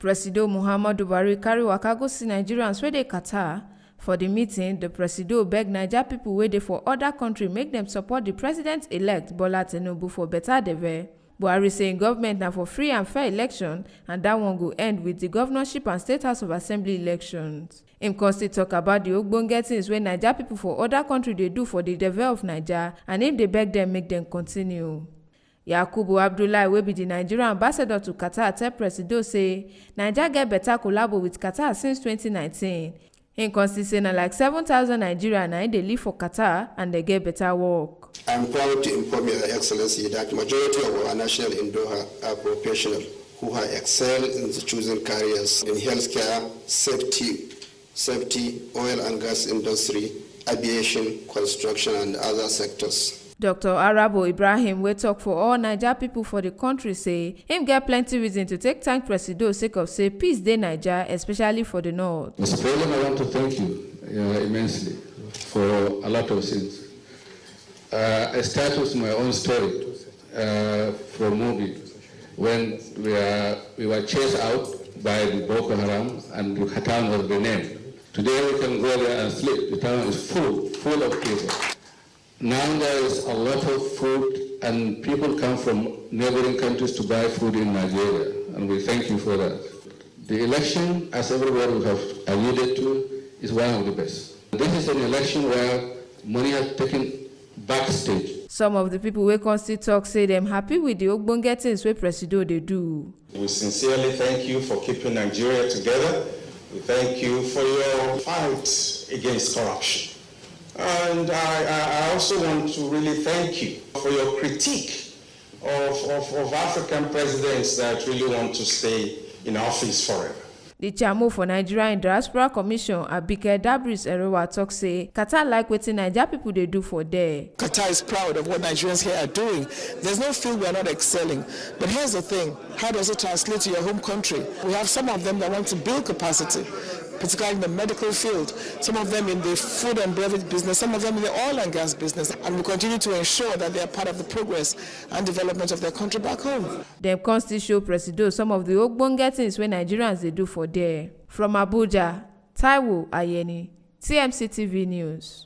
Presido Muhammadu Buhari carry waka go see Nigerians wey dey Qatar. For the meeting, the Presido beg Naija people wey dey for other country make them support the president-elect Bola Tinubu for better deve. Buhari say im government na for free and fair election, and that one go end with the governorship and state house of assembly elections. Im con still talk about the ogbonge things wey Naija people for other country dey do for the deve of Naija, and im dey beg them make them continue. Yakubu Abdullahi, wey be the Nigerian ambassador to Qatar, tell Presido say Naija get better collabo with Qatar since 2019. Im con still say na like 7,000 Nigerians na dey live for Qatar and they get better work. I am proud to inform Your Excellency that the majority of our nationals in Doha are professionals who have excelled in the chosen careers in healthcare, safety, oil and gas industry, aviation, construction, and other sectors. Dr. Arabo Ibrahim, wey talk for all Naija people for the country, say him get plenty reason to take thank Presido sake of say peace dey Naija, especially for the north. Mr. President, I want to thank you immensely for a lot of things. I start with my own story from Mobi when we were chased out by the Boko Haram and the town was renamed. Today we can go there and sleep. The town is full of people. Now there is a lot of food and people come from neighboring countries to buy food in Nigeria, and we thank you for that. The election, as everybody have alluded to, is one of the best. This is an election where money has taken backstage. Some of the people wey come still talk say them happy with the ogbonge things wey Presido dey do. We sincerely thank you for keeping Nigeria together. We thank you for your fight against corruption. And I also want to really thank you for your critique of African presidents that really want to stay in office forever. The chairman for Nigeria Diaspora Commission, Abike Dabris Erewa, talk say Qatar like wetin Naija people dey do for there. Qatar is proud of what Nigerians here are doing. There's no field we are not excelling. But here's the thing, how does it translate to your home country? We have some of them that want to build capacity, particularly in the medical field, some of them in the food and beverage business, some of them in the oil and gas business, and we continue to ensure that they are part of the progress and development of their country back home. Dem con still show Presido some of the ogbonge things wey Nigerians dey do for there. From Abuja, Taiwo Ayeni, TMC TV News.